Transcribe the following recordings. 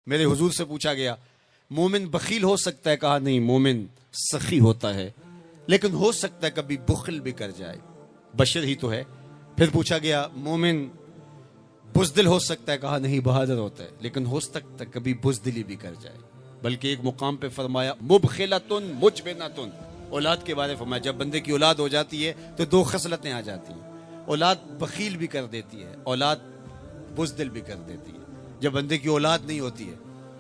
میرے حضور سے پوچھا گیا مومن بخیل ہو سکتا ہے؟ کہا نہیں، مومن سخی ہوتا ہے، لیکن ہو سکتا ہے کبھی بخل بھی کر جائے، بشر ہی تو ہے۔ پھر پوچھا گیا مومن بزدل ہو سکتا ہے؟ کہا نہیں، بہادر ہوتا ہے، لیکن ہو سکتا ہے کبھی بزدلی بھی کر جائے۔ بلکہ ایک مقام پہ فرمایا مبخلتن مجبنتن، اولاد کے بارے فرمایا جب بندے کی اولاد ہو جاتی ہے تو دو خصلتیں آ جاتی ہیں، اولاد بخیل بھی کر دیتی ہے، اولاد بزدل بھی کر دیتی ہے۔ جب بندے کی اولاد نہیں ہوتی ہے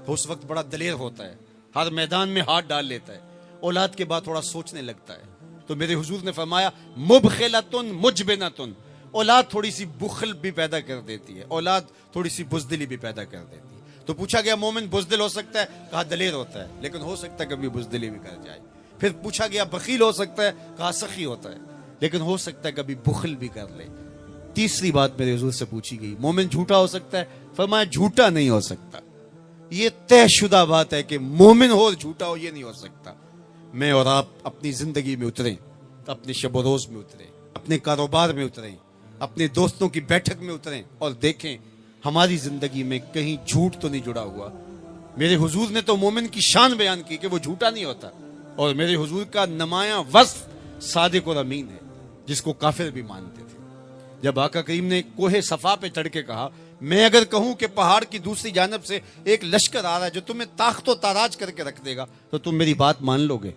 تو اس وقت بڑا دلیر ہوتا ہے، ہر میدان میں ہاتھ ڈال لیتا ہے، اولاد کے بعد تھوڑا سوچنے لگتا ہے۔ تو میرے حضور نے فرمایا مبخلتن مجبنتن، اولاد تھوڑی سی بخل بھی پیدا کر دیتی ہے، اولاد تھوڑی سی بزدلی بھی پیدا کر دیتی ہے۔ تو پوچھا گیا مومن بزدل ہو سکتا ہے؟ کہا دلیر ہوتا ہے، لیکن ہو سکتا ہے کبھی بزدلی بھی کر جائے۔ پھر پوچھا گیا بخیل ہو سکتا ہے؟ کہا سخی ہوتا ہے، لیکن ہو سکتا ہے کبھی بخل بھی کر لے۔ تیسری بات میرے حضور سے پوچھی گئی مومن جھوٹا ہو سکتا ہے؟ فرمایا جھوٹا نہیں ہو سکتا، یہ طے شدہ بات ہے کہ مومن ہو اور جھوٹا ہو یہ نہیں ہو سکتا۔ میں اور آپ اپنی زندگی میں اتریں، اپنے شب و روز میں اتریں، اپنے کاروبار میں اتریں، اپنے دوستوں کی بیٹھک میں اتریں اور دیکھیں ہماری زندگی میں کہیں جھوٹ تو نہیں جڑا ہوا۔ میرے حضور نے تو مومن کی شان بیان کی کہ وہ جھوٹا نہیں ہوتا، اور میرے حضور کا نمایاں وصف صادق اور امین ہے، جس کو کافر بھی مانتے تھے۔ جب آقا کریم نے کوہ صفا پہ چڑھ کے کہا میں اگر کہوں کہ پہاڑ کی دوسری جانب سے ایک لشکر آ رہا ہے جو تمہیں تاخت و تاراج کر کے رکھ دے گا تو تم میری بات مان لو گے؟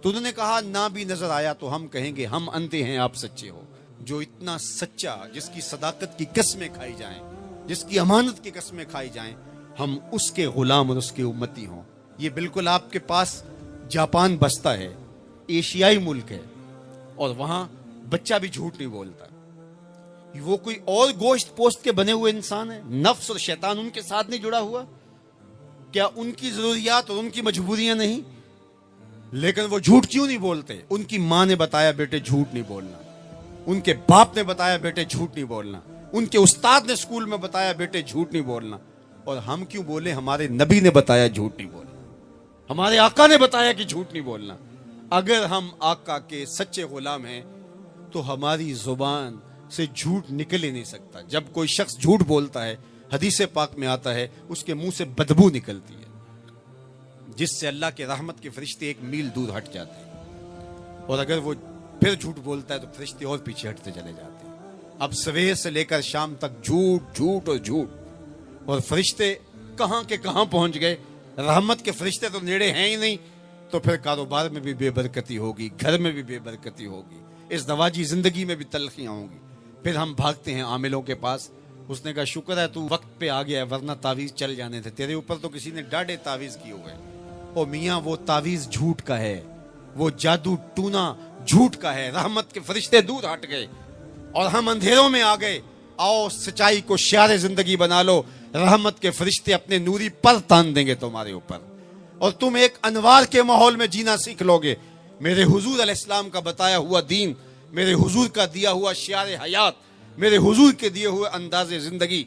تو انہوں نے کہا نہ بھی نظر آیا تو ہم کہیں گے ہم اندھے ہیں، آپ سچے ہو۔ جو اتنا سچا، جس کی صداقت کی قسمیں کھائی جائیں، جس کی امانت کی قسمیں کھائی جائیں، ہم اس کے غلام اور اس کے امتی ہوں۔ یہ بالکل آپ کے پاس جاپان بستا ہے، ایشیائی ملک ہے، اور وہاں بچہ بھی جھوٹ نہیں بولتا۔ وہ کوئی اور گوشت پوست کے بنے ہوئے انسان ہے، نفس اور شیطان ان کے ساتھ نہیں جڑا ہوا؟ کیا ان کی ضروریات اور ان کی مجبوریاں نہیں؟ لیکن وہ جھوٹ کیوں نہیں بولتے؟ ان کی ماں نے بتایا بیٹے جھوٹ نہیں بولنا، ان کے باپ نے بتایا بیٹے جھوٹ نہیں بولنا، ان کے استاد نے اسکول میں بتایا بیٹے جھوٹ نہیں بولنا۔ اور ہم کیوں بولے؟ ہمارے نبی نے بتایا جھوٹ نہیں بولنا، ہمارے آقا نے بتایا کہ جھوٹ نہیں بولنا۔ اگر ہم آقا کے سچے غلام ہیں تو ہماری زبان سے جھوٹ نکل ہی نہیں سکتا۔ جب کوئی شخص جھوٹ بولتا ہے، حدیث پاک میں آتا ہے اس کے منہ سے بدبو نکلتی ہے، جس سے اللہ کے رحمت کے فرشتے ایک میل دور ہٹ جاتے ہیں، اور اگر وہ پھر جھوٹ بولتا ہے تو فرشتے اور پیچھے ہٹتے چلے جاتے ہیں۔ اب سویر سے لے کر شام تک جھوٹ جھوٹ اور جھوٹ، اور فرشتے کہاں کے کہاں پہنچ گئے۔ رحمت کے فرشتے تو نیڑے ہیں ہی نہیں، تو پھر کاروبار میں بھی بے برکتی ہوگی، گھر میں بھی بے برکتی ہوگی، اس دواجی زندگی میں بھی تلخیاں ہوں گی۔ پھر ہم بھاگتے ہیں عاملوں کے پاس، اس نے کہا شکر ہے تو وقت پہ آ گیا ہے ورنہ تعویذ چل جانے تھے، تیرے اوپر تو کسی نے ڈاڑے تعویذ کی ہوئے۔ او میاں وہ تعویذ جھوٹ کا ہے، وہ جادو ٹونا جھوٹ کا ہے۔ رحمت کے فرشتے دور ہٹ گئے اور ہم اندھیروں میں آ گئے۔ آؤ سچائی کو شعار زندگی بنا لو، رحمت کے فرشتے اپنے نوری پر تان دیں گے تمہارے اوپر، اور تم ایک انوار کے ماحول میں جینا سیکھ لو گے۔ میرے حضور علیہ السلام کا بتایا ہوا دین، میرے حضور کا دیا ہوا شعار حیات، میرے حضور کے دیے ہوئے انداز زندگی،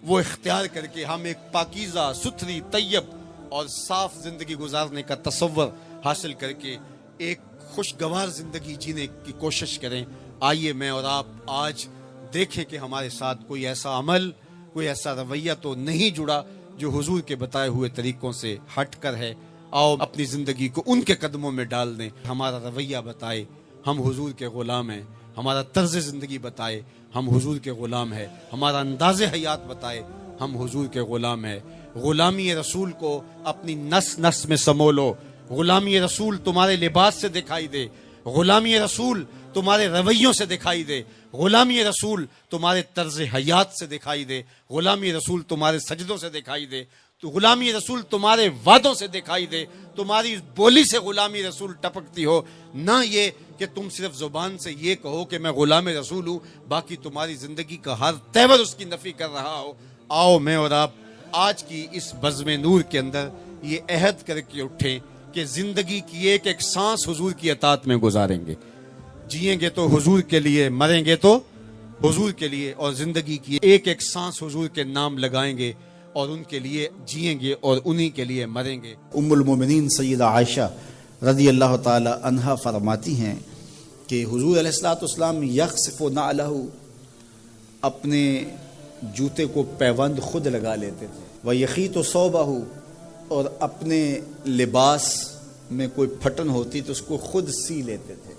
وہ اختیار کر کے ہم ایک پاکیزہ ستھری طیب اور صاف زندگی گزارنے کا تصور حاصل کر کے ایک خوشگوار زندگی جینے کی کوشش کریں۔ آئیے میں اور آپ آج دیکھیں کہ ہمارے ساتھ کوئی ایسا عمل، کوئی ایسا رویہ تو نہیں جڑا جو حضور کے بتائے ہوئے طریقوں سے ہٹ کر ہے۔ آؤ اپنی زندگی کو ان کے قدموں میں ڈال دیں، ہمارا رویہ بتائے ہم حضور کے غلام ہیں، ہمارا طرز زندگی بتائے ہم حضور کے غلام ہیں، ہمارا انداز حیات بتائے ہم حضور کے غلام ہیں۔ غلامی رسول کو اپنی نس نس میں سمو لو، غلامی رسول تمہارے لباس سے دکھائی دے، غلامی رسول تمہارے رویوں سے دکھائی دے، غلامی رسول تمہارے طرز حیات سے دکھائی دے، غلامی رسول تمہارے سجدوں سے دکھائی دے، تو غلامی رسول تمہارے وعدوں سے دکھائی دے، تمہاری بولی سے غلامی رسول ٹپکتی ہو، نہ یہ کہ تم صرف زبان سے یہ کہو کہ میں غلام رسول ہوں، باقی تمہاری زندگی کا ہر تیور اس کی نفی کر رہا ہو۔ آؤ میں اور آپ آج کی اس بزم نور کے اندر یہ عہد کر کے اٹھیں کہ زندگی کی ایک ایک سانس حضور کی اطاعت میں گزاریں گے، جئیں گے تو حضور کے لیے، مریں گے تو حضور کے لیے، اور زندگی کی ایک ایک سانس حضور کے نام لگائیں گے اور ان کے لیے جئیں گے اور انہی کے لیے مریں گے۔ ام المومنین سیدہ عائشہ رضی اللہ تعالی عنہا فرماتی ہیں کہ حضور علیہ السلام یخصف نعلہ، اپنے جوتے کو پیوند خود لگا لیتے تھے، وَيَخِيطُ صَوْبَهُ، اور اپنے لباس میں کوئی پھٹن ہوتی تو اس کو خود سی لیتے تھے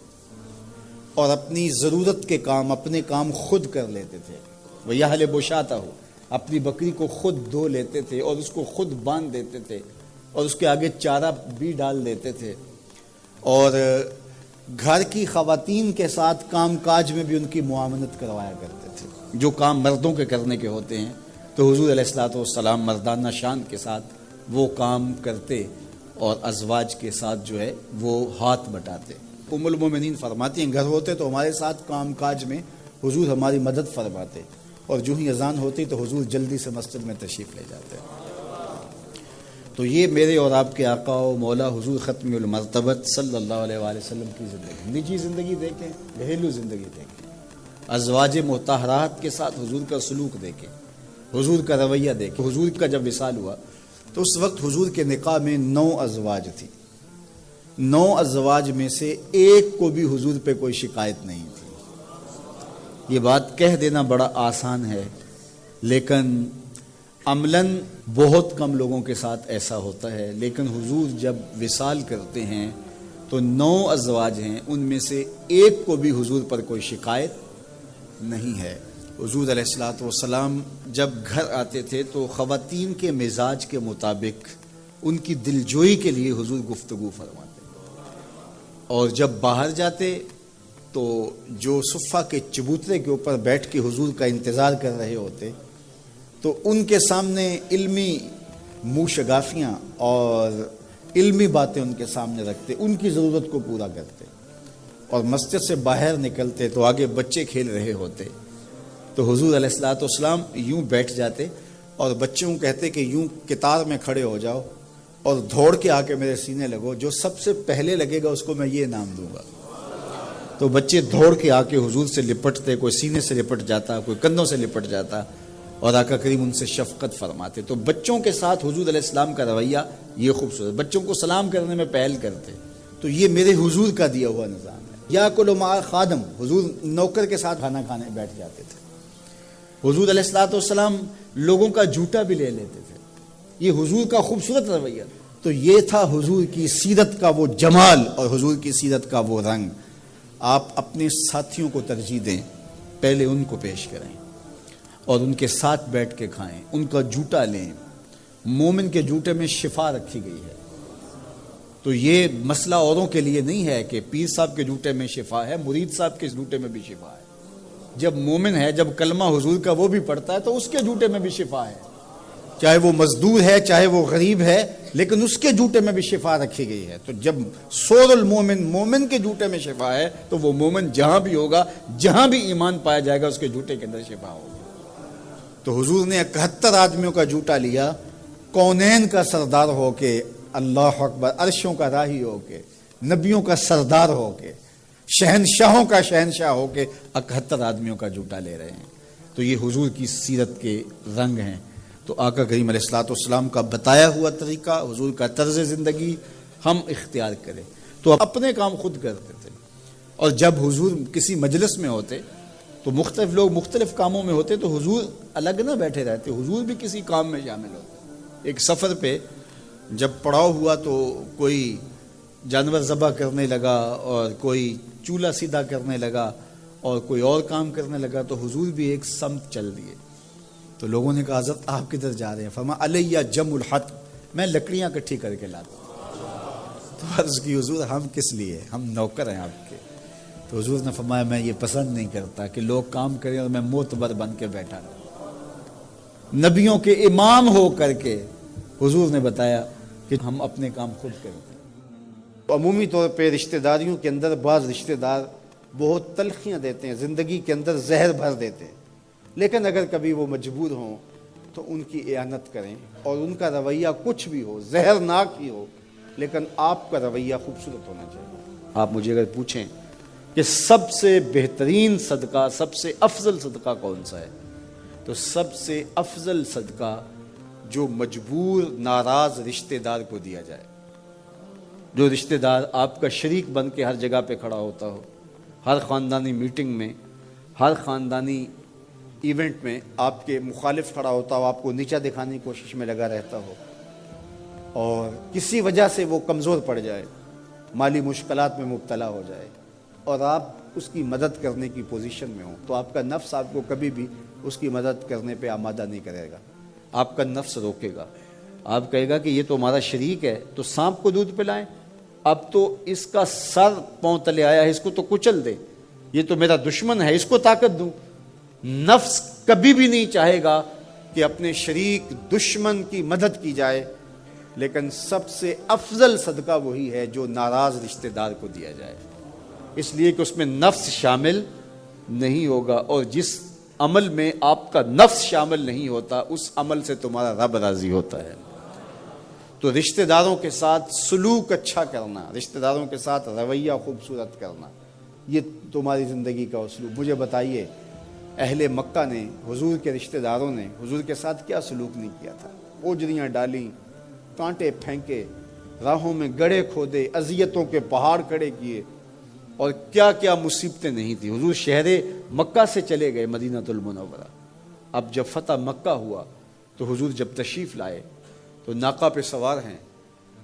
اور اپنی ضرورت کے کام اپنے کام خود کر لیتے تھے. وہ یحل بشاتا ہو، اپنی بکری کو خود دھو لیتے تھے اور اس کو خود باندھ دیتے تھے اور اس کے آگے چارہ بھی ڈال دیتے تھے، اور گھر کی خواتین کے ساتھ کام کاج میں بھی ان کی معاونت کروایا کرتے تھے. جو کام مردوں کے کرنے کے ہوتے ہیں تو حضور علیہ الصلوۃ والسلام مردانہ شان کے ساتھ وہ کام کرتے اور ازواج کے ساتھ جو ہے وہ ہاتھ بٹاتے. ام المومنین فرماتی ہیں گھر ہوتے تو ہمارے ساتھ کام کاج میں حضور ہماری مدد فرماتے، اور جو ہی اذان ہوتی تو حضور جلدی سے مسجد میں تشریف لے جاتے. تو یہ میرے اور آپ کے آقا و مولا حضور ختم المرتبت صلی اللہ علیہ وآلہ وسلم کی زندگی. نجی زندگی دیکھیں، گھریلو زندگی دیکھیں، ازواج مطہرات کے ساتھ حضور کا سلوک دیکھیں، حضور کا رویہ دیکھیں. حضور کا جب وصال ہوا تو اس وقت حضور کے نکاح میں 9 ازواج تھی. 9 ازواج میں سے ایک کو بھی حضور پہ کوئی شکایت نہیں تھی. یہ بات کہہ دینا بڑا آسان ہے، لیکن عملاً بہت کم لوگوں کے ساتھ ایسا ہوتا ہے. لیکن حضور جب وصال کرتے ہیں تو 9 ازواج ہیں، ان میں سے ایک کو بھی حضور پر کوئی شکایت نہیں ہے. حضور علیہ الصلوۃ والسلام جب گھر آتے تھے تو خواتین کے مزاج کے مطابق ان کی دلجوئی کے لیے حضور گفتگو فرماتے، اور جب باہر جاتے تو جو صفہ کے چبوترے کے اوپر بیٹھ کے حضور کا انتظار کر رہے ہوتے تو ان کے سامنے علمی منہ شگافیاں اور علمی باتیں ان کے سامنے رکھتے، ان کی ضرورت کو پورا کرتے. اور مسجد سے باہر نکلتے تو آگے بچے کھیل رہے ہوتے تو حضور علیہ الصلوۃ والسلام یوں بیٹھ جاتے اور بچوں کو کہتے کہ یوں قطار میں کھڑے ہو جاؤ اور دوڑ کے آ کے میرے سینے لگو، جو سب سے پہلے لگے گا اس کو میں یہ انعام دوں گا. تو بچے دوڑ کے آ کے حضور سے لپٹتے، کوئی سینے سے لپٹ جاتا، کوئی کندھوں سے لپٹ جاتا، اور آقا کریم ان سے شفقت فرماتے. تو بچوں کے ساتھ حضور علیہ السلام کا رویہ یہ خوبصورت. بچوں کو سلام کرنے میں پہل کرتے. تو یہ میرے حضور کا دیا ہوا نظام ہے. یا کلو مع خادم، حضور نوکر کے ساتھ کھانا کھانے بیٹھ جاتے تھے. حضور علیہ الصلوۃ والسلام لوگوں کا جھوٹا بھی لے لیتے تھے. یہ حضور کا خوبصورت رویہ. تو یہ تھا حضور کی سیرت کا وہ جمال اور حضور کی سیرت کا وہ رنگ. آپ اپنے ساتھیوں کو ترجیح دیں، پہلے ان کو پیش کریں اور ان کے ساتھ بیٹھ کے کھائیں، ان کا جھوٹا لیں. مومن کے جھوٹے میں شفا رکھی گئی ہے. تو یہ مسئلہ اوروں کے لیے نہیں ہے کہ پیر صاحب کے جھوٹے میں شفا ہے، مرید صاحب کے جھوٹے میں بھی شفا ہے. جب مومن ہے، جب کلمہ حضور کا وہ بھی پڑھتا ہے تو اس کے جھوٹے میں بھی شفا ہے. چاہے وہ مزدور ہے، چاہے وہ غریب ہے، لیکن اس کے جھوٹے میں بھی شفا رکھی گئی ہے. تو جب سور المومن، مومن کے جھوٹے میں شفا ہے تو وہ مومن جہاں بھی ہوگا، جہاں بھی ایمان پایا جائے گا، اس کے جھوٹے کے اندر شفا ہوگی. تو حضور نے 71 آدمیوں کا جھوٹا لیا، کونین کا سردار ہو کے، اللہ اکبر، عرشوں کا راہی ہو کے، نبیوں کا سردار ہو کے، شہنشاہوں کا شہنشاہ ہو کے 71 آدمیوں کا جھوٹا لے رہے ہیں. تو یہ حضور کی سیرت کے رنگ ہیں. تو آقا کریم علیہ الصلوۃ والسلام کا بتایا ہوا طریقہ، حضور کا طرز زندگی ہم اختیار کریں. تو اپنے کام خود کرتے تھے، اور جب حضور کسی مجلس میں ہوتے تو مختلف لوگ مختلف کاموں میں ہوتے تو حضور الگ نہ بیٹھے رہتے، حضور بھی کسی کام میں شامل ہوتے. ایک سفر پہ جب پڑاؤ ہوا تو کوئی جانور ذبح کرنے لگا اور کوئی چولہا سیدھا کرنے لگا اور کوئی اور کام کرنے لگا، تو حضور بھی ایک سمت چل دیے. تو لوگوں نے کہا حضرت آپ کدھر جا رہے ہیں؟ فرمایا علیہ جمع الحطب، میں لکڑیاں اکٹھی کر کے لاتا ہوں. تو عرض کی حضور ہم کس لیے، ہم نوکر ہیں آپ کے. تو حضور نے فرمایا میں یہ پسند نہیں کرتا کہ لوگ کام کریں اور میں معتبر بن کے بیٹھا رہوں. نبیوں کے امام ہو کر کے حضور نے بتایا کہ ہم اپنے کام خود کریں. عمومی طور پہ رشتہ داریوں کے اندر بعض رشتہ دار بہت تلخیاں دیتے ہیں، زندگی کے اندر زہر بھر دیتے ہیں. لیکن اگر کبھی وہ مجبور ہوں تو ان کی اعانت کریں، اور ان کا رویہ کچھ بھی ہو، زہرناک ہی ہو، لیکن آپ کا رویہ خوبصورت ہونا چاہیے. آپ مجھے اگر پوچھیں کہ سب سے بہترین صدقہ، سب سے افضل صدقہ کون سا ہے، تو سب سے افضل صدقہ جو مجبور ناراض رشتہ دار کو دیا جائے. جو رشتہ دار آپ کا شریک بن کے ہر جگہ پہ کھڑا ہوتا ہو، ہر خاندانی میٹنگ میں، ہر خاندانی ایونٹ میں آپ کے مخالف کھڑا ہوتا ہو، آپ کو نیچا دکھانے کی کوشش میں لگا رہتا ہو، اور کسی وجہ سے وہ کمزور پڑ جائے، مالی مشکلات میں مبتلا ہو جائے اور آپ اس کی مدد کرنے کی پوزیشن میں ہوں، تو آپ کا نفس آپ کو کبھی بھی اس کی مدد کرنے پہ آمادہ نہیں کرے گا. آپ کا نفس روکے گا. آپ کہے گا کہ یہ تو ہمارا شریک ہے، تو سانپ کو دودھ پلائیں، اب تو اس کا سر پاؤں تلے آیا ہے، اس کو تو کچل دے، یہ تو میرا دشمن ہے، اس کو طاقت دوں. نفس کبھی بھی نہیں چاہے گا کہ اپنے شریک دشمن کی مدد کی جائے، لیکن سب سے افضل صدقہ وہی ہے جو ناراض رشتہ دار کو دیا جائے، اس لیے کہ اس میں نفس شامل نہیں ہوگا. اور جس عمل میں آپ کا نفس شامل نہیں ہوتا اس عمل سے تمہارا رب راضی ہوتا ہے. تو رشتہ داروں کے ساتھ سلوک اچھا کرنا، رشتہ داروں کے ساتھ رویہ خوبصورت کرنا، یہ تمہاری زندگی کا اسلوب. مجھے بتائیے اہل مکہ نے، حضور کے رشتہ داروں نے حضور کے ساتھ کیا سلوک نہیں کیا تھا؟ اوجریاں ڈالیں، کانٹے پھینکے، راہوں میں گڑھے کھودے، اذیتوں کے پہاڑ کھڑے کیے، اور کیا کیا مصیبتیں نہیں تھی. حضور شہر مکہ سے چلے گئے مدینہ المنورہ. اب جب فتح مکہ ہوا تو حضور جب تشریف لائے تو ناقہ پہ سوار ہیں،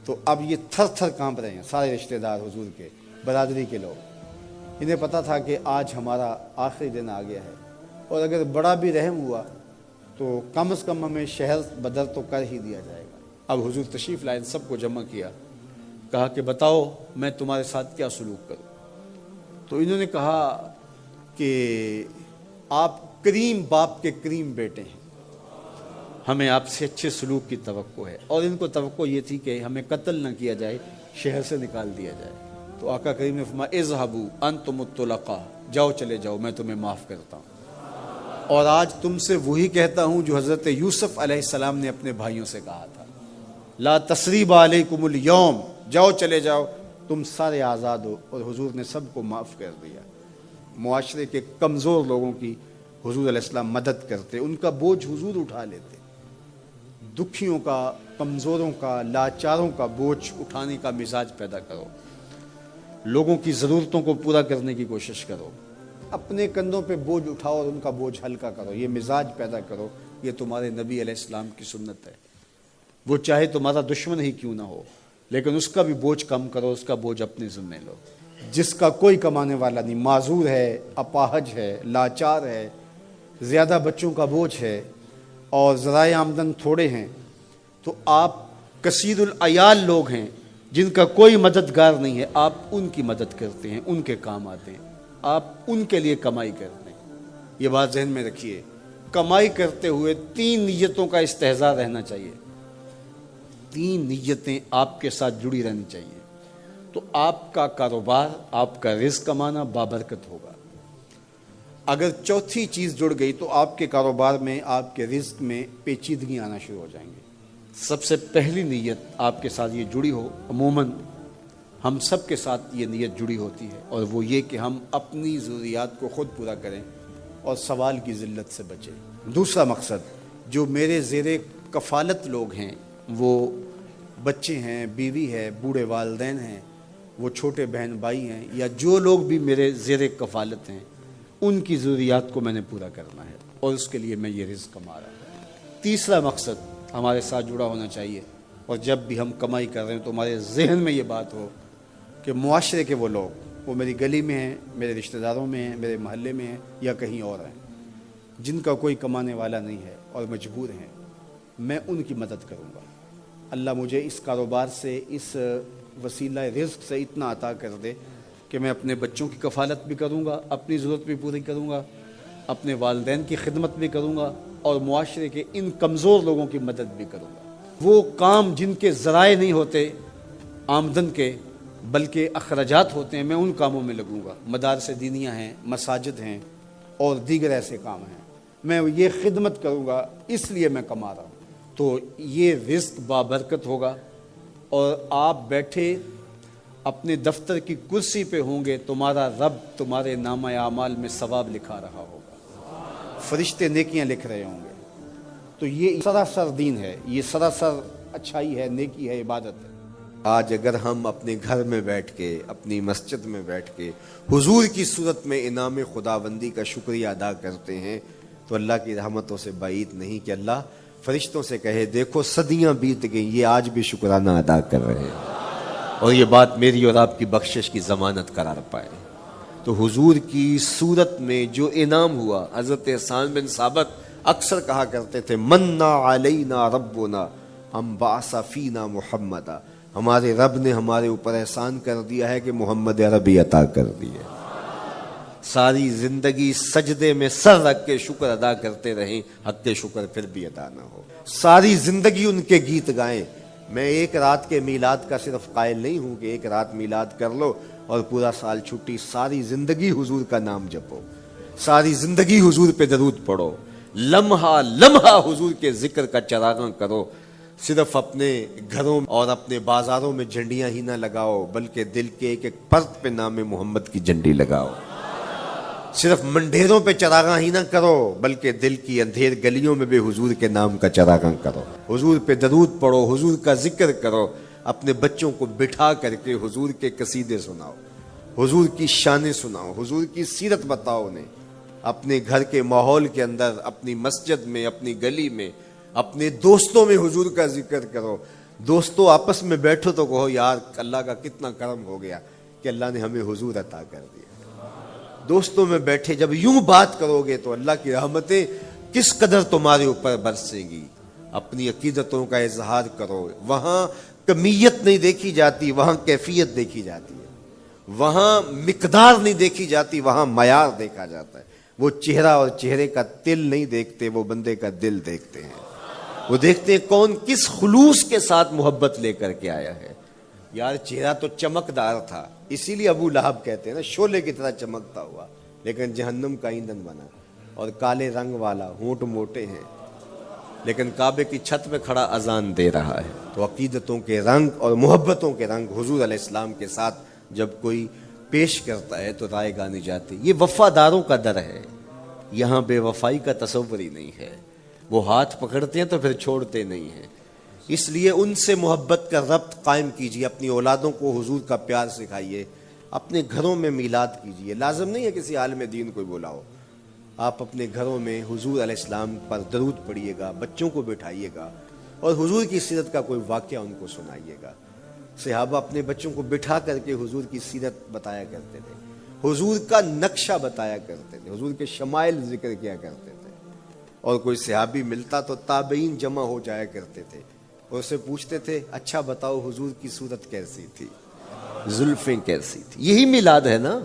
تو اب یہ تھر تھر کانپ رہے ہیں سارے رشتہ دار حضور کے، برادری کے لوگ. انہیں پتا تھا کہ آج ہمارا آخری دن آ گیا ہے، اور اگر بڑا بھی رحم ہوا تو کم از کم ہمیں شہر بدر تو کر ہی دیا جائے گا. اب حضور تشریف لائے، سب کو جمع کیا، کہا کہ بتاؤ میں تمہارے ساتھ کیا سلوک کروں. تو انہوں نے کہا کہ آپ کریم باپ کے کریم بیٹے ہیں، ہمیں آپ سے اچھے سلوک کی توقع ہے. اور ان کو توقع یہ تھی کہ ہمیں قتل نہ کیا جائے، شہر سے نکال دیا جائے. تو آقا کریم نے فرمایا اذهبوا انتم الطلقاء، جاؤ چلے جاؤ، میں تمہیں معاف کرتا ہوں. اور آج تم سے وہی کہتا ہوں جو حضرت یوسف علیہ السلام نے اپنے بھائیوں سے کہا تھا، لا تثریب علیکم اليوم، جاؤ چلے جاؤ، تم سارے آزاد ہو. اور حضور نے سب کو معاف کر دیا. معاشرے کے کمزور لوگوں کی حضور علیہ السلام مدد کرتے، ان کا بوجھ حضور اٹھا لیتے. دکھیوں کا، کمزوروں کا، لاچاروں کا بوجھ اٹھانے کا مزاج پیدا کرو. لوگوں کی ضرورتوں کو پورا کرنے کی کوشش کرو. اپنے کندھوں پہ بوجھ اٹھاؤ اور ان کا بوجھ ہلکا کرو. یہ مزاج پیدا کرو. یہ تمہارے نبی علیہ السلام کی سنت ہے. وہ چاہے تمہارا دشمن ہی کیوں نہ ہو، لیکن اس کا بھی بوجھ کم کرو، اس کا بوجھ اپنے ذمہ لو. جس کا کوئی کمانے والا نہیں، معذور ہے، اپاہج ہے، لاچار ہے، زیادہ بچوں کا بوجھ ہے اور ذرائع آمدن تھوڑے ہیں، تو آپ کثیر العیال لوگ ہیں جن کا کوئی مددگار نہیں ہے، آپ ان کی مدد کرتے ہیں، ان کے کام آتے ہیں، آپ ان کے لیے کمائی کرتے ہیں. یہ بات ذہن میں رکھیے. کمائی کرتے ہوئے 3 نیتوں کا استحضار رہنا چاہیے. 3 نیتیں آپ کے ساتھ جڑی رہنی چاہیے. تو آپ کا کاروبار، آپ کا رزق کمانا بابرکت ہوگا. اگر چوتھی چیز جڑ گئی تو آپ کے کاروبار میں، آپ کے رزق میں پیچیدگی آنا شروع ہو جائیں گے. سب سے پہلی نیت آپ کے ساتھ یہ جڑی ہو. عموماً ہم سب کے ساتھ یہ نیت جڑی ہوتی ہے، اور وہ یہ کہ ہم اپنی ضروریات کو خود پورا کریں اور سوال کی ذلت سے بچیں. دوسرا مقصد، جو میرے زیر کفالت لوگ ہیں، وہ بچے ہیں، بیوی ہے، بوڑھے والدین ہیں، وہ چھوٹے بہن بھائی ہیں، یا جو لوگ بھی میرے زیر کفالت ہیں، ان کی ضروریات کو میں نے پورا کرنا ہے، اور اس کے لیے میں یہ رزق کما رہا ہوں. تیسرا مقصد ہمارے ساتھ جڑا ہونا چاہیے، اور جب بھی ہم کمائی کر رہے ہیں تو ہمارے ذہن میں یہ بات ہو کہ معاشرے کے وہ لوگ، وہ میری گلی میں ہیں، میرے رشتہ داروں میں ہیں، میرے محلے میں ہیں، یا کہیں اور ہیں، جن کا کوئی کمانے والا نہیں ہے اور مجبور ہیں، میں ان کی مدد کروں گا. اللہ مجھے اس کاروبار سے، اس وسیلہ رزق سے اتنا عطا کر دے کہ میں اپنے بچوں کی کفالت بھی کروں گا، اپنی ضرورت بھی پوری کروں گا، اپنے والدین کی خدمت بھی کروں گا، اور معاشرے کے ان کمزور لوگوں کی مدد بھی کروں گا. وہ کام جن کے ذرائع نہیں ہوتے آمدن کے، بلکہ اخراجات ہوتے ہیں، میں ان کاموں میں لگوں گا. مدارس دینیہ ہیں، مساجد ہیں، اور دیگر ایسے کام ہیں، میں یہ خدمت کروں گا، اس لیے میں کما رہا ہوں. تو یہ رزق بابرکت ہوگا، اور آپ بیٹھے اپنے دفتر کی کرسی پہ ہوں گے، تمہارا رب تمہارے نامہ اعمال میں ثواب لکھا رہا ہوگا، فرشتے نیکیاں لکھ رہے ہوں گے. تو یہ سراسر دین ہے، یہ سراسر اچھائی ہے، نیکی ہے، عبادت ہے. آج اگر ہم اپنے گھر میں بیٹھ کے، اپنی مسجد میں بیٹھ کے حضور کی صورت میں انعام خداوندی کا شکریہ ادا کرتے ہیں، تو اللہ کی رحمتوں سے بعید نہیں کہ اللہ فرشتوں سے کہے دیکھو صدیاں بیت گئیں، یہ آج بھی شکرانہ ادا کر رہے ہیں، اور یہ بات میری اور آپ کی بخشش کی ضمانت قرار پائے۔ تو حضور کی صورت میں جو انعام ہوا، حضرت حسان بن ثابت اکثر کہا کرتے تھے منا علینا ربنا ام بعث فینا محمدا، ہمارے رب نے ہمارے اوپر احسان کر دیا ہے کہ محمد عربی عطا کر دیے۔ ساری زندگی سجدے میں سر رکھ کے شکر ادا کرتے رہیں، حق کے شکر پھر بھی ادا نہ ہو۔ ساری زندگی ان کے گیت گائیں۔ میں ایک رات کے میلاد کا صرف قائل نہیں ہوں کہ ایک رات میلاد کر لو اور پورا سال چھٹی، ساری زندگی حضور کا نام جپو، ساری زندگی حضور پہ درود پڑھو، لمحہ لمحہ حضور کے ذکر کا چراغاں کرو۔ صرف اپنے گھروں اور اپنے بازاروں میں جھنڈیاں ہی نہ لگاؤ، بلکہ دل کے ایک ایک پرت پہ نام محمد کی جھنڈی لگاؤ۔ صرف منڈیروں پہ چراغاں ہی نہ کرو، بلکہ دل کی اندھیر گلیوں میں بھی حضور کے نام کا چراغاں کرو، حضور پہ درود پڑھو، حضور کا ذکر کرو۔ اپنے بچوں کو بٹھا کر کے حضور کے قصیدے سناؤ، حضور کی شانیں سناؤ، حضور کی سیرت بتاؤ انہیں۔ اپنے گھر کے ماحول کے اندر، اپنی مسجد میں، اپنی گلی میں، اپنے دوستوں میں حضور کا ذکر کرو۔ دوستوں آپس میں بیٹھو تو کہو یار اللہ کا کتنا کرم ہو گیا کہ اللہ نے ہمیں حضور عطا کر دیا۔ دوستوں میں بیٹھے جب یوں بات کرو گے تو اللہ کی رحمتیں کس قدر تمہارے اوپر برسیں گی۔ اپنی عقیدتوں کا اظہار کرو، وہاں کمیت نہیں دیکھی جاتی، وہاں کیفیت دیکھی جاتی ہے، وہاں مقدار نہیں دیکھی جاتی، وہاں معیار دیکھا جاتا ہے۔ وہ چہرہ اور چہرے کا تل نہیں دیکھتے، وہ بندے کا دل دیکھتے ہیں۔ وہ دیکھتے ہیں کون کس خلوص کے ساتھ محبت لے کر کے آیا ہے۔ یار چہرہ تو چمکدار تھا، اسی لیے ابو لہب کہتے ہیں نا شعلے کی طرح چمکتا ہوا، لیکن جہنم کا ایندھن بنا، اور کالے رنگ والا، ہونٹ موٹے ہیں، لیکن کعبے کی چھت میں کھڑا اذان دے رہا ہے۔ تو عقیدتوں کے رنگ اور محبتوں کے رنگ حضور علیہ السلام کے ساتھ جب کوئی پیش کرتا ہے تو رائے گانی جاتی۔ یہ وفاداروں کا در ہے، یہاں بے وفائی کا تصور ہی نہیں ہے۔ وہ ہاتھ پکڑتے ہیں تو پھر چھوڑتے نہیں ہیں، اس لیے ان سے محبت کا ربط قائم کیجیے۔ اپنی اولادوں کو حضور کا پیار سکھائیے، اپنے گھروں میں میلاد کیجیے۔ لازم نہیں ہے کسی عالم دین کو بلاؤ، آپ اپنے گھروں میں حضور علیہ السلام پر درود پڑھیے گا، بچوں کو بٹھائیے گا اور حضور کی سیرت کا کوئی واقعہ ان کو سنائیے گا۔ صحابہ اپنے بچوں کو بٹھا کر کے حضور کی سیرت بتایا کرتے تھے، حضور کا نقشہ بتایا کرتے تھے، حضور کے شمائل ذکر کیا کرتے تھے۔ اور کوئی صحابی ملتا تو تابعین جمع ہو جایا کرتے تھے اور اسے پوچھتے تھے اچھا بتاؤ حضور کی صورت کیسی تھی، زلفیں کیسی تھی۔ یہی میلاد ہے نا،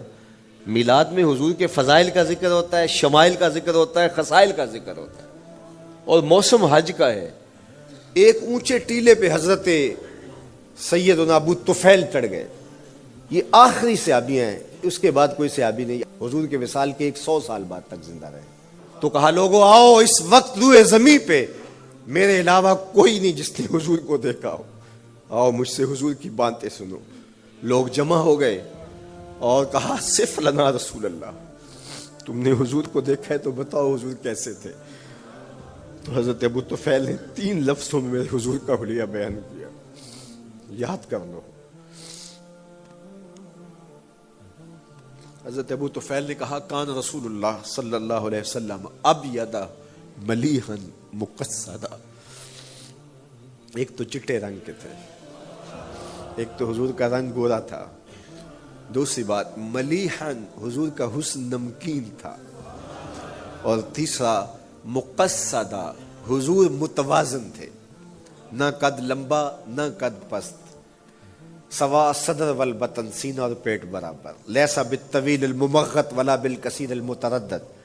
میلاد میں حضور کے فضائل کا ذکر ہوتا ہے، شمائل کا ذکر ہوتا ہے، خصائل کا ذکر ہوتا ہے۔ اور موسم حج کا ہے، ایک اونچے ٹیلے پہ حضرت سیدنا ابو طفیل چڑھ گئے، یہ آخری صحابی ہیں، اس کے بعد کوئی صحابی نہیں، حضور کے وصال کے 100 سال بعد تک زندہ رہے۔ تو کہا لوگوں آؤ، اس وقت روئے زمین پہ میرے علاوہ کوئی نہیں جس نے حضور کو دیکھا ہو، آؤ مجھ سے حضور کی باتیں سنو۔ لوگ جمع ہو گئے اور کہا صف لنا رسول اللہ، تم نے حضور کو دیکھا ہے تو بتاؤ حضور کیسے تھے۔ تو حضرت ابو طفیل نے 3 لفظوں میں میرے حضور کا حلیہ بیان کیا، یاد کر لو۔ حضرت ابو طفیل نے کہا کان رسول اللہ صلی اللہ علیہ وسلم ابیض ملیحا مقصدا، ایک تو چٹے رنگ کے تھے، ایک تو حضور کا رنگ گورا تھا، دوسری بات ملیحا حضور کا حسن نمکین تھا، اور تیسرا مقصدا حضور متوازن تھے، نہ قد لمبا نہ قد پست، سوا صدر والبطن، سینہ اور پیٹ برابر، لیسا بالطویل الممغط ولا بالکثیر المتردد،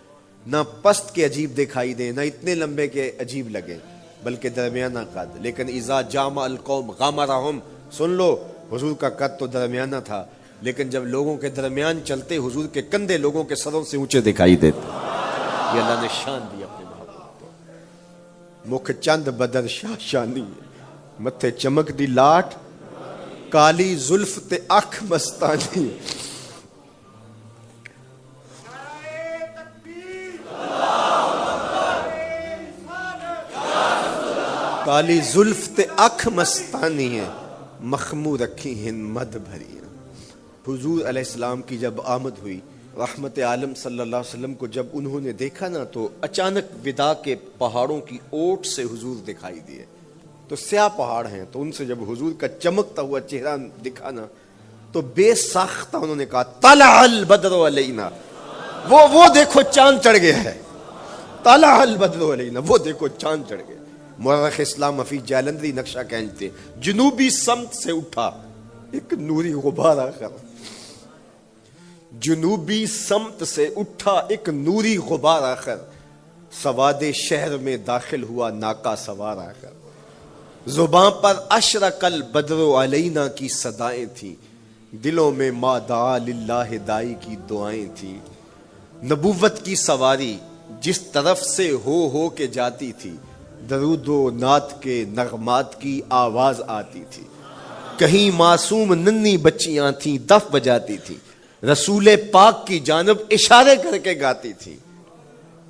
نہ پست کے عجیب دکھائی دیں نہ اتنے لمبے کے عجیب لگے، بلکہ درمیانہ قد۔ لیکن اذا جامع القوم غامرہم، سن لو حضور کا قد تو درمیانہ تھا، لیکن جب لوگوں کے درمیان چلتے حضور کے کندھے لوگوں کے سروں سے اونچے دکھائی دیتے۔ یہ اللہ نے شان دی اپنے محبوب کو۔ مکھ چند بدر شاہ شانی، متھے چمک دی لاٹ، کالی زلف تے اکھ مستانی۔ کالی زلف تے اکھ مستانی ہیں، مخمور رکھی ہیں مد بھری ہیں۔ حضور علیہ السلام کی جب آمد ہوئی رحمت عالم صلی اللہ علیہ وسلم کو جب انہوں نے دیکھا نا تو اچانک ودا کے پہاڑوں کی اوٹ سے حضور دکھائی دیے. تو سیاہ پہاڑ ہیں, تو ان سے جب حضور کا چمکتا ہوا چہرہ دکھا نا تو بے ساختہ انہوں نے کہا طلع البدر علینا, وہ دیکھو چاند چڑھ گیا ہے. طلع البدر علینا, وہ دیکھو چاند چڑھ گیا. مورخ اسلام حفیظ جالندری نقشہ کھینچتے, جنوبی سمت سے اٹھا ایک نوری غبار آخر, جنوبی سمت سے اٹھا ایک نوری غبار آخر, سواد شہر میں داخل ہوا ناکا سوار آخر. زباں پر اشرق البدر علینا کی صدائیں تھیں, دلوں میں ما دعا للہ دائی کی دعائیں تھیں. نبوت کی سواری جس طرف سے ہو کے جاتی تھی, درود و نعت کے نغمات کی آواز آتی تھی. کہیں معصوم ننھی بچیاں تھیں دف بجاتی تھی, رسول پاک کی جانب اشارے کر کے گاتی تھی,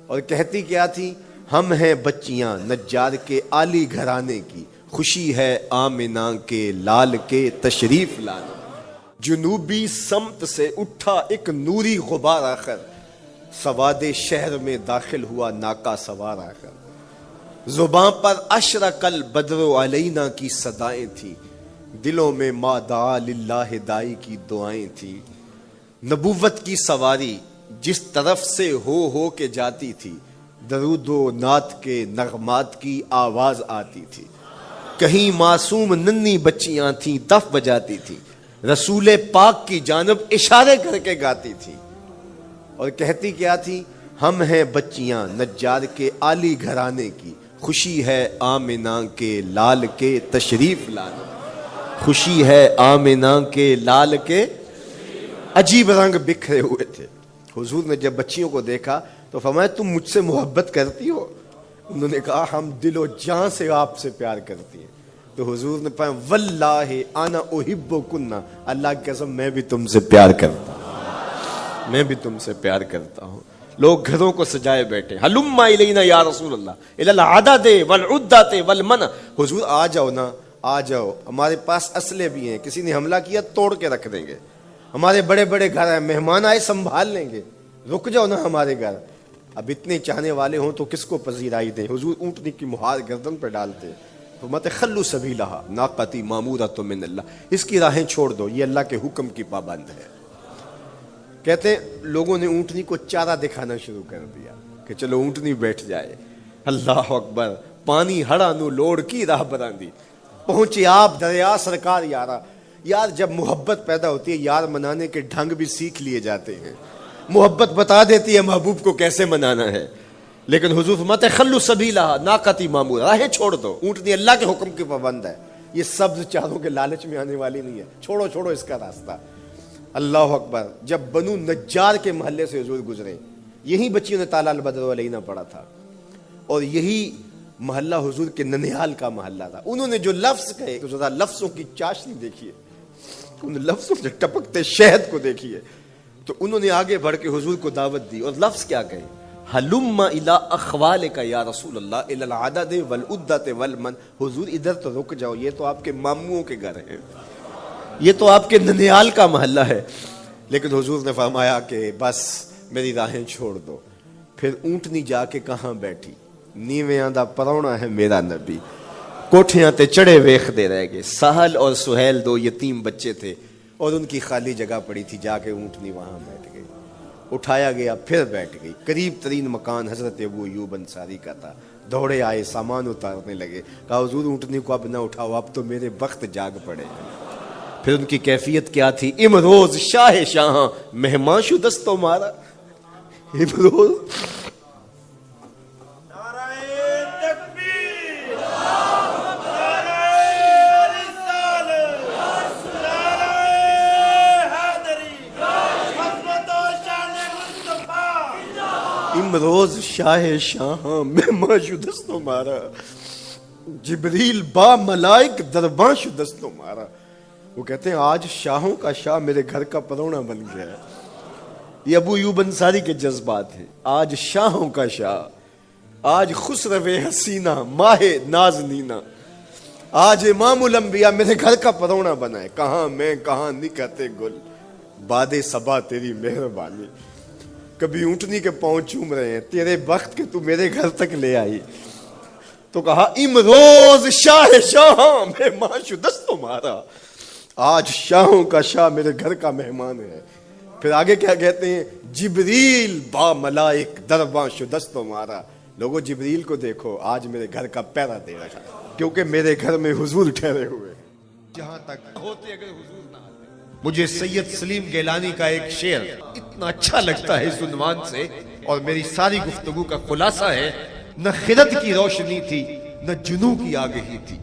اور کہتی کیا تھی, ہم ہیں بچیاں نجار کے عالی گھرانے کی, خوشی ہے آمنہ کے لال کے تشریف لانا. جنوبی سمت سے اٹھا ایک نوری غبار آخر, سواد شہر میں داخل ہوا ناکا سوار آخر. زباں پر اشرق البدر علینا کی صدائیں تھیں, دلوں میں ما دعا للہ دائی کی دعائیں تھیں. نبوت کی سواری جس طرف سے ہو کے جاتی تھی, درود و نعت کے نغمات کی آواز آتی تھی. کہیں معصوم ننھی بچیاں تھیں دف بجاتی تھی, رسول پاک کی جانب اشارے کر کے گاتی تھی, اور کہتی کیا تھی, ہم ہیں بچیاں نجار کے عالی گھرانے کی, خوشی ہے آمنہ کے لال کے تشریف لانا. خوشی ہے آمنہ کے لال کے. عجیب رنگ بکھرے ہوئے تھے. حضور نے جب بچیوں کو دیکھا تو فرمایا تم مجھ سے محبت کرتی ہو؟ انہوں نے کہا ہم دل و جان سے آپ سے پیار کرتی ہیں. تو حضور نے فرمایا واللہ انا احبکن, اللہ کی قسم میں بھی تم سے پیار کرتا ہوں, میں بھی تم سے پیار کرتا ہوں. لوگ گھروں کو سجائے بیٹھے, ہلم الینا یا رسول اللہ الی العدد والعدۃ والمن, حضور آ جاؤ نا, آ جاؤ, ہمارے پاس اسلحے بھی ہیں, کسی نے حملہ کیا توڑ کے رکھ دیں گے, ہمارے بڑے بڑے گھر ہیں, مہمان آئے سنبھال لیں گے, رک جاؤ نا ہمارے گھر. اب اتنے چاہنے والے ہوں تو کس کو پذیرائی دیں. حضور اونٹنی کی مہار گردن پہ ڈالتے, فرماتے خلو سبیلہا ناقتی مامورۃ من اللہ, اس کی راہیں چھوڑ دو, یہ اللہ کے حکم کی پابند ہے. کہتے لوگوں نے اونٹنی کو چارہ دکھانا شروع کر دیا کہ چلو اونٹنی بیٹھ جائے. اللہ اکبر, پانی ہڑا نو لوڑ کی راہ براندی, پہنچے آپ دریا سرکار یارا. یار جب محبت پیدا ہوتی ہے, یار منانے کے ڈھنگ بھی سیکھ لیے جاتے ہیں, محبت بتا دیتی ہے محبوب کو کیسے منانا ہے. لیکن حضور فرماتے خلو سبیلہا ناقتی مامور, راہیں چھوڑ دو, اونٹنی اللہ کے حکم کی پابند ہے, یہ سبز چاروں کے لالچ میں آنے والی نہیں ہے, چھوڑو چھوڑو اس کا راستہ. اللہ اکبر. جب بنو نجار کے محلے سے حضور گزرے, یہی بچیوں نے طلع البدر علینا پڑھا تھا, اور یہی محلہ حضور کے ننیال کا محلہ تھا. انہوں نے جو لفظ کہے تو ذرا لفظوں کی چاشنی دیکھیے, ان لفظوں سے ٹپکتے شہد کو دیکھیے. تو انہوں نے آگے بڑھ کے حضور کو دعوت دی, اور لفظ کیا کہے, ہلم الی اخوالک یا رسول اللہ الی العدد والعدۃ والمن. حضور ادھر تو رک جاؤ, یہ تو آپ کے ماموں کے گھر ہیں, یہ تو آپ کے ننیال کا محلہ ہے. لیکن حضور نے فرمایا کہ بس میری راہیں چھوڑ دو. پھر اونٹنی جا کے کہاں بیٹھی, نیویاں دا پرونا ہے میرا نبی, کوٹھیاں تے چڑھے ویخ دے رہ گئے. سہل اور سہیل دو یتیم بچے تھے, اور ان کی خالی جگہ پڑی تھی, جا کے اونٹنی وہاں بیٹھ گئی. اٹھایا گیا, پھر بیٹھ گئی. قریب ترین مکان حضرت ابو ایوب انصاری کا تھا. دوڑے آئے, سامان اتارنے لگے, کہا حضور اونٹنی کو اب نہ اٹھاؤ, اب تو میرے وقت جاگ پڑے. پھر ان کی کیفیت کیا تھی, امروز شاہ شاہاں مہمان شدست و مارا. امروز امروز شاہ شاہاں مہمان شدست و مارا, جبریل با ملائک درباں شدست و مارا. وہ کہتے ہیں آج شاہوں کا شاہ میرے گھر کا پرونا بن گیا ہے. یہ ابو ایوب انصاری کے جذبات ہیں. آج شاہوں کا شاہ, آج خسرو حسینہ ماہ نازنینہ, آج امام الانبیاء میرے گھر کا پرونا بنا ہے. کہاں میں کہاں نکہتے گل, باد صبا تیری مہربانی. کبھی اونٹنی کے پاؤں چوم رہے ہیں، تیرے وقت کہ تو میرے گھر تک لے آئی. تو کہا امروز شاہ شاہ مہمان شدست تمہارا، آج شاہوں کا شاہ میرے گھر کا مہمان ہے. پھر آگے کیا کہتے ہیں؟ جبریل با ملائک درباں شدست تمہارا. لوگوں جبریل کو دیکھو، آج میرے گھر کا پہرا دے رہا ہے، کیونکہ میرے گھر میں حضور ٹھہرے ہوئے. جہاں تک ہوتے اگر حضور نہ آتے. مجھے سید سلیم گیلانی کا ایک شعر اتنا اچھا لگتا ہے اس عنوان سے، اور میری ساری گفتگو کا خلاصہ ہے: نہ خرد کی روشنی تھی نہ جنوں کی آگہی تھی،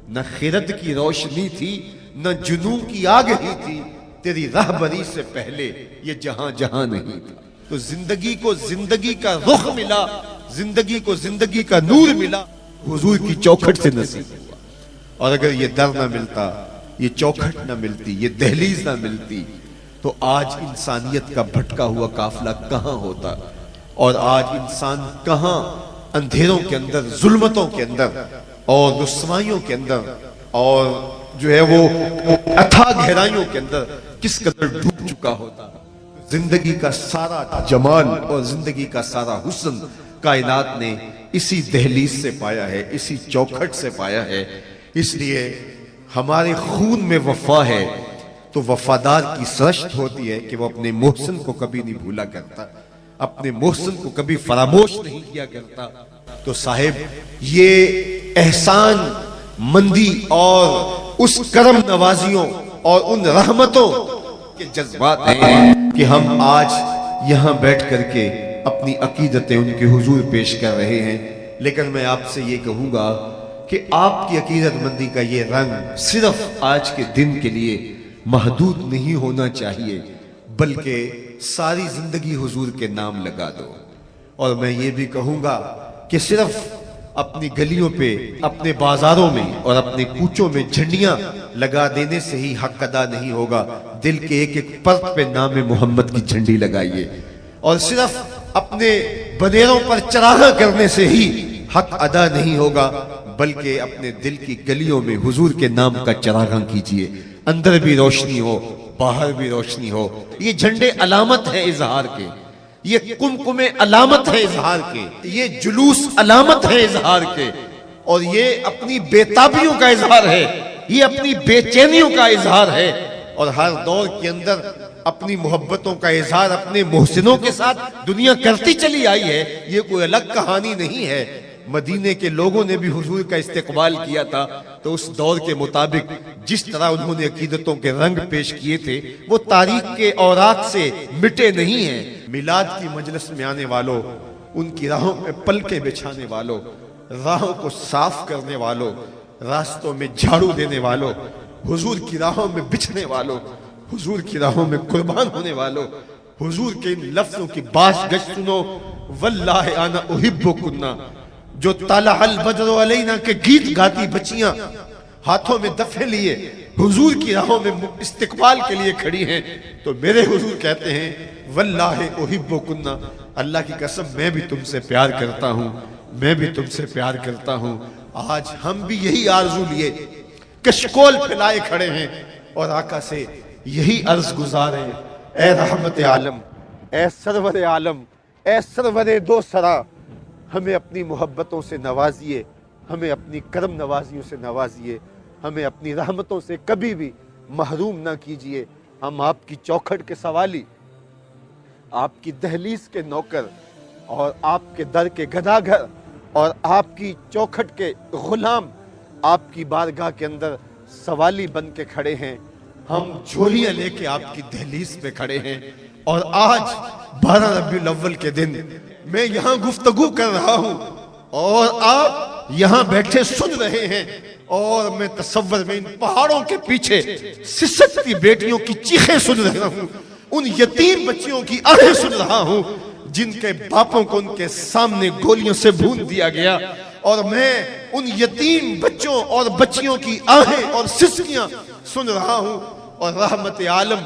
نہ خرد کی روشنی تھی نہ جنوں کی آگہی تھی، تیری راہبری سے پہلے یہ جہاں جہاں نہیں تھا. تو زندگی کو زندگی کا رخ ملا، زندگی کو زندگی کا نور ملا، حضور کی چوکھٹ سے نصیب ہوا. اور اگر یہ در نہ ملتا، یہ چوکھٹ نہ ملتی، یہ دہلیز نہ ملتی، تو آج انسانیت کا بھٹکا ہوا قافلہ کہاں ہوتا، اور آج انسان کہاں اندھیروں کے اندر، ظلمتوں کے اندر اور رسوائیوں کے اندر اور جو ہے وہ اتھا گہرائیوں کے اندر کس قدر ڈوب چکا ہوتا. زندگی کا سارا جمال اور زندگی کا سارا حسن کائنات نے اسی دہلیز سے پایا ہے، اسی چوکھٹ سے پایا ہے. اس لیے ہمارے خون میں وفا ہے تو وفادار کی سرشت ہوتی ہے کہ وہ اپنے محسن کو کبھی نہیں بھولا کرتا، اپنے محسن کو کبھی فراموش نہیں کیا کرتا. تو صاحب یہ احسان مندی اور اس کرم نوازیوں اور ان رحمتوں کے جذبات ہیں کہ ہم آج یہاں بیٹھ کر کے اپنی عقیدتیں ان کے حضور پیش کر رہے ہیں. لیکن میں آپ سے یہ کہوں گا کہ آپ کی عقیدت مندی کا یہ رنگ صرف آج کے دن کے لیے محدود نہیں ہونا چاہیے، بلکہ ساری زندگی حضور کے نام لگا دو. اور میں یہ بھی کہوں گا کہ صرف اپنی گلیوں پہ، اپنے بازاروں میں اور اپنے کوچوں میں جھنڈیاں لگا دینے سے ہی حق ادا نہیں ہوگا. دل کے ایک ایک پرت پہ نام محمد کی جھنڈی لگائیے. اور صرف اپنے بنیروں پر چراغاں کرنے سے ہی حق ادا نہیں ہوگا، بلکہ اپنے دل کی گلیوں میں حضور کے نام کا چراغاں کیجئے. اندر بھی روشنی ہو، باہر بھی روشنی ہو. یہ جھنڈے علامت ہیں اظہار کے، یہ کمکمے علامت ہے اظہار کے، یہ جلوس علامت ہے اظہار کے، اور یہ اپنی بےتابیوں کا اظہار ہے، یہ اپنی بے چینیوں کا اظہار ہے. اور ہر دور کے اندر اپنی محبتوں کا اظہار اپنے محسنوں کے ساتھ دنیا کرتی چلی آئی ہے. یہ کوئی الگ کہانی نہیں ہے. مدینے کے لوگوں نے بھی حضور کا استقبال کیا تھا تو اس دور کے مطابق جس طرح انہوں نے عقیدتوں کے رنگ پیش کیے تھے وہ تاریخ کے اوراق سے مٹے نہیں ہیں. میلاد کی مجلس میں آنے والوں، ان کی راہوں میں پلکیں بچھانے والوں، راہوں کو صاف کرنے والوں، راستوں میں جھاڑو دینے والوں، حضور کی راہوں میں بچھنے والوں، حضور کی راہوں میں قربان ہونے والوں، حضور کے ان لفظوں کی باس گشت سنو: واللہ انا احبکنا. جو طلع البدر علینا کے گیت گاتی بچیاں ہاتھوں میں دفے لیے حضور کی راہوں میں استقبال کے لیے کھڑی ہیں، تو میرے حضور کہتے ہیں واللہ احبکنا، اللہ کی قسم میں بھی تم سے پیار کرتا ہوں، میں بھی تم سے پیار کرتا ہوں. آج ہم بھی یہی آرزو لیے کشکول پھیلائے کھڑے ہیں اور آقا سے یہی عرض گزار ہیں: اے رحمت عالم، اے سرور عالم، اے سرور دو سرا، ہمیں اپنی محبتوں سے نوازیے، ہمیں اپنی کرم نوازیوں سے نوازیے، ہمیں اپنی رحمتوں سے کبھی بھی محروم نہ کیجیے. ہم آپ کی چوکھٹ کے سوالی، آپ کی دہلیز کے نوکر اور آپ کے در کے گداگر اور آپ کی چوکھٹ کے غلام آپ کی بارگاہ کے اندر سوالی بن کے کھڑے ہیں. ہم جھولیاں لے کے آپ کی دہلیز پہ کھڑے ہیں. اور آج 12 ربیع الاول کے دن میں یہاں گفتگو کر رہا ہوں اور آپ یہاں بیٹھے سن رہے ہیں، اور میں تصور میں ان پہاڑوں کے پیچھے سسکتی بیٹیوں کی چیخیں سن رہا ہوں، ان یتیم بچیوں کی آہیں سن رہا ہوں جن کے باپوں کو ان کے سامنے گولیوں سے بھون دیا گیا، اور میں ان یتیم بچوں اور بچیوں کی آہیں اور سسکیاں سن رہا ہوں. اور رحمت عالم،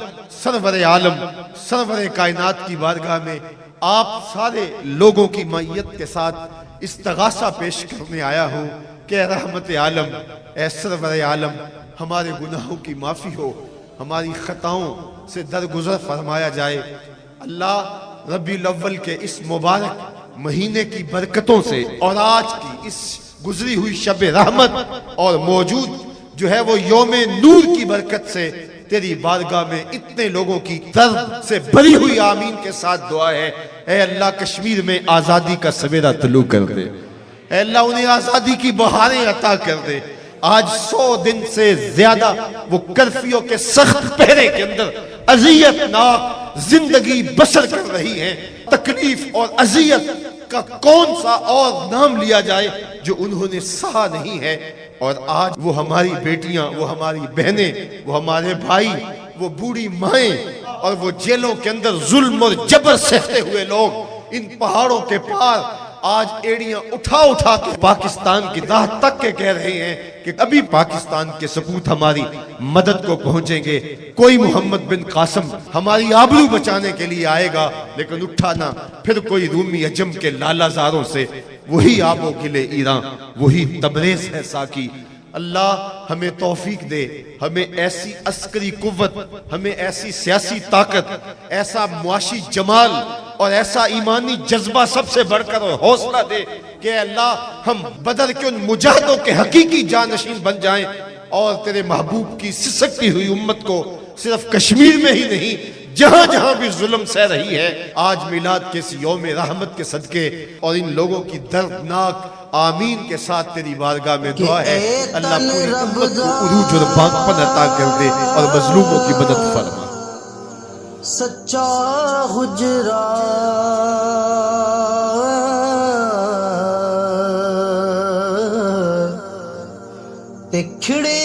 سرور کائنات کی بارگاہ میں آپ سارے لوگوں کی معیت کے ساتھ استغاثہ پیش کرنے آیا ہوں کہ اے رحمت عالم، اے سرور عالم، ہمارے گناہوں کی معافی ہو، ہماری خطاؤں سے درگزر فرمایا جائے. اللہ ربیع الاول کے اس مبارک مہینے کی برکتوں سے اور آج کی اس گزری ہوئی شب رحمت اور موجود جو ہے وہ یوم نور کی برکت سے تیری بارگاہ میں اتنے لوگوں کی درد سے بری ہوئی آمین کے ساتھ دعا ہے، اے اللہ کشمیر میں آزادی کا سویرا طلوع کر دے، اے اللہ انہیں آزادی کی بہاریں عطا کر دے۔ آج 100 دن سے زیادہ وہ کرفیو کے سخت پہرے کے اندر اذیت ناک زندگی بسر کر رہی ہیں، تکلیف اور اذیت کا کون سا اور نام لیا جائے جو انہوں نے سہا نہیں ہے، اور آج وہ ہماری بیٹیاں، وہ ہماری بہنیں، وہ ہمارے بھائی، وہ بوڑھی مائیں اور وہ جیلوں کے اندر ظلم اور جبر سہتے ہوئے لوگ ان پہاڑوں کے پار آج ایڑیاں اٹھا اٹھا کے پاکستان کی راہ تک کے کہہ رہے ہیں کہ ابھی پاکستان کے سپوت ہماری مدد کو پہنچیں گے، کوئی محمد بن قاسم ہماری آبرو بچانے کے لیے آئے گا، لیکن اٹھا نہ پھر کوئی رومی عجم کے لالا زاروں سے، وہی آب و گلے ایران، وہی تبریز ہے ساکی۔ اللہ ہمیں توفیق دے، ہمیں ایسی عسکری قوت، ہمیں ایسی سیاسی طاقت، ایسا معاشی جمال اور ایسا ایمانی جذبہ سب سے بڑھ کر اور حوصلہ دے کہ اللہ ہم بدر کے ان مجاہدوں کے حقیقی جانشین بن جائیں، اور تیرے محبوب کی سسکتی ہوئی امت کو صرف کشمیر میں ہی نہیں جہاں جہاں بھی ظلم سہ رہی ہے، آج میلاد کے اس یوم رحمت کے صدقے اور ان لوگوں کی دردناک آمین کے ساتھ تیری بارگاہ میں دعا ہے، اللہ پوری امت کو عروج اور باغپن عطا کر دے اور مظلوموں کی مدد فرما۔ سچا حجرا تے کھڑے